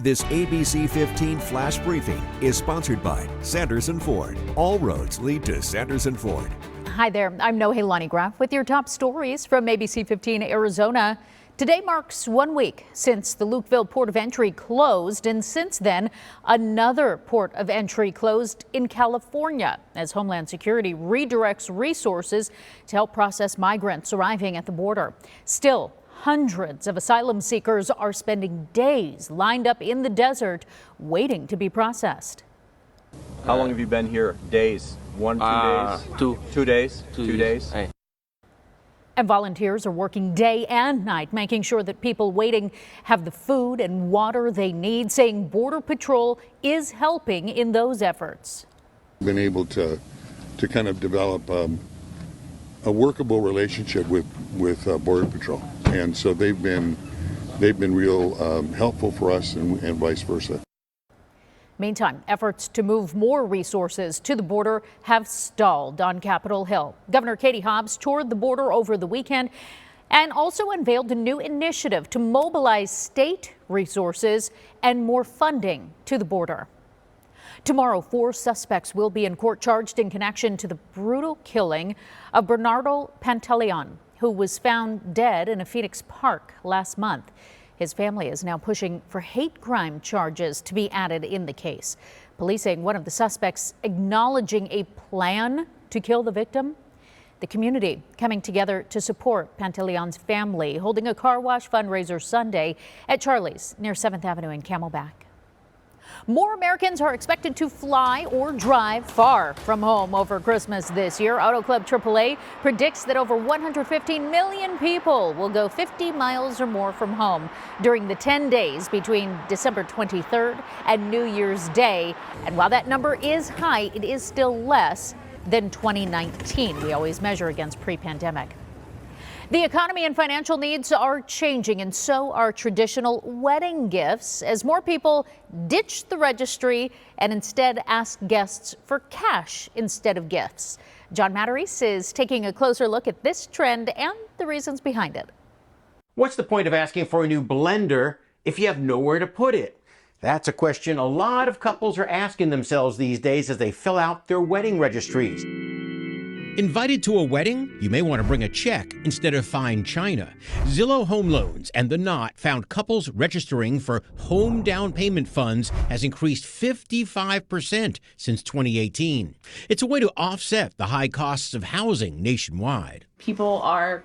This ABC15 flash briefing is sponsored by Sanderson Ford. All roads lead to Sanderson Ford. Hi there, I'm Nohelani Graff with your top stories from ABC15 Arizona. Today marks 1 week since the Lukeville port of entry closed, and since then, another port of entry closed in California as Homeland Security redirects resources to help process migrants arriving at the border. Still, hundreds of asylum seekers are spending days lined up in the desert waiting to be processed. How long have you been here? Days? 1, 2 days? 2. 2 days? 2 days? Hey. And volunteers are working day and night, making sure that people waiting have the food and water they need, saying Border Patrol is helping in those efforts. Been able to kind of develop a workable relationship with Border Patrol, and so they've been real helpful for us and vice versa. Meantime, efforts to move more resources to the border have stalled on Capitol Hill. Governor Katie Hobbs toured the border over the weekend and also unveiled a new initiative to mobilize state resources and more funding to the border. Tomorrow, 4 suspects will be in court charged in connection to the brutal killing of Bernardo Pantaleon, who was found dead in a Phoenix park last month. His family is now pushing for hate crime charges to be added in the case. Police saying one of the suspects acknowledging a plan to kill the victim. The community coming together to support Pantaleon's family, holding a car wash fundraiser Sunday at Charlie's near 7th Avenue in Camelback. More Americans are expected to fly or drive far from home over Christmas this year. Auto Club AAA predicts that over 115 million people will go 50 miles or more from home during the 10 days between December 23rd and New Year's Day. And while that number is high, it is still less than 2019. We always measure against pre-pandemic. The economy and financial needs are changing, and so are traditional wedding gifts as more people ditch the registry and instead ask guests for cash instead of gifts. John Matarese is taking a closer look at this trend and the reasons behind it. What's the point of asking for a new blender if you have nowhere to put it? That's a question a lot of couples are asking themselves these days as they fill out their wedding registries. Invited to a wedding? You may want to bring a check instead of fine china. Zillow Home Loans and The Knot found couples registering for home down payment funds has increased 55% since 2018. It's a way to offset the high costs of housing nationwide. People are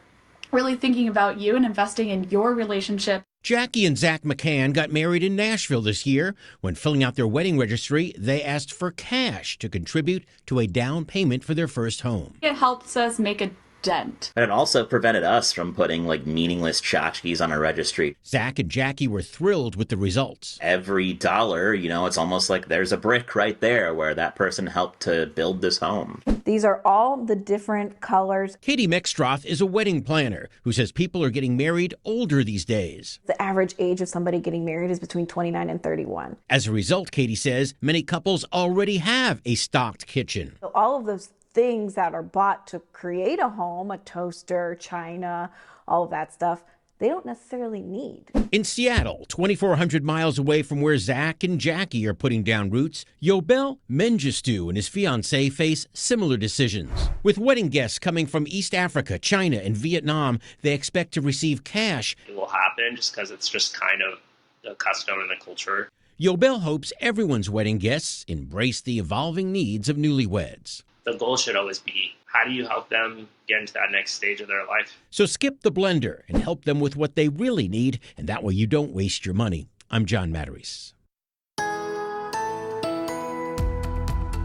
really thinking about you and investing in your relationship. Jackie and Zach McCann got married in Nashville this year. When filling out their wedding registry, they asked for cash to contribute to a down payment for their first home. It helps us make a dent. And it also prevented us from putting meaningless tchotchkes on our registry. Zach and Jackie were thrilled with the results. Every dollar, it's almost like there's a brick right there where that person helped to build this home. These are all the different colors. Katie Mextroth is a wedding planner who says people are getting married older these days. The average age of somebody getting married is between 29 and 31. As a result, Katie says many couples already have a stocked kitchen. So all of those things that are bought to create a home, a toaster, china, all of that stuff, they don't necessarily need. In Seattle, 2,400 miles away from where Zach and Jackie are putting down roots, Yobel Mengistu and his fiancée face similar decisions. With wedding guests coming from East Africa, China, and Vietnam, they expect to receive cash. It will happen just because it's just kind of the custom and the culture. Yobel hopes everyone's wedding guests embrace the evolving needs of newlyweds. The goal should always be, how do you help them get into that next stage of their life? So skip the blender and help them with what they really need, and that way you don't waste your money. I'm John Matarese.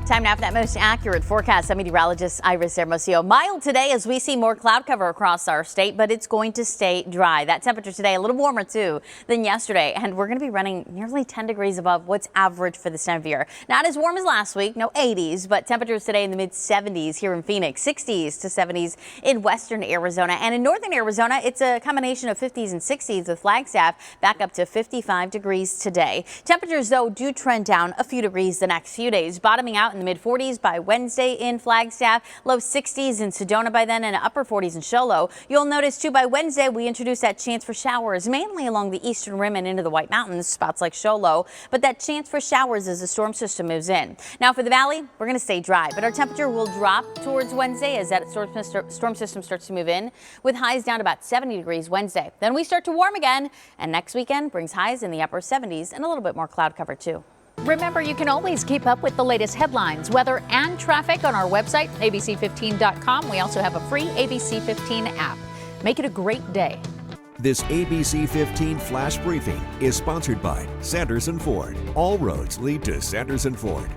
Time now for that most accurate forecast. I'm meteorologist Iris Hermosillo. Mild today as we see more cloud cover across our state, but it's going to stay dry. That temperature today a little warmer too than yesterday, and we're going to be running nearly 10 degrees above what's average for this time of year. Not as warm as last week, no 80s, but temperatures today in the mid 70s here in Phoenix, 60s to 70s in western Arizona, and in northern Arizona it's a combination of 50s and 60s with Flagstaff back up to 55 degrees today. Temperatures though do trend down a few degrees the next few days, bottoming out in the mid-40s by Wednesday in Flagstaff, low 60s in Sedona by then, and upper 40s in Show Low. You'll notice too by Wednesday we introduce that chance for showers, mainly along the eastern rim and into the White Mountains, spots like Show Low, but that chance for showers as the storm system moves in. Now for the valley, we're going to stay dry, but our temperature will drop towards Wednesday as that storm system starts to move in, with highs down to about 70 degrees Wednesday. Then we start to warm again, and next weekend brings highs in the upper 70s and a little bit more cloud cover too. Remember, you can always keep up with the latest headlines, weather, and traffic on our website, ABC15.com. We also have a free ABC15 app. Make it a great day. This ABC15 Flash Briefing is sponsored by Sanderson Ford. All roads lead to Sanderson Ford.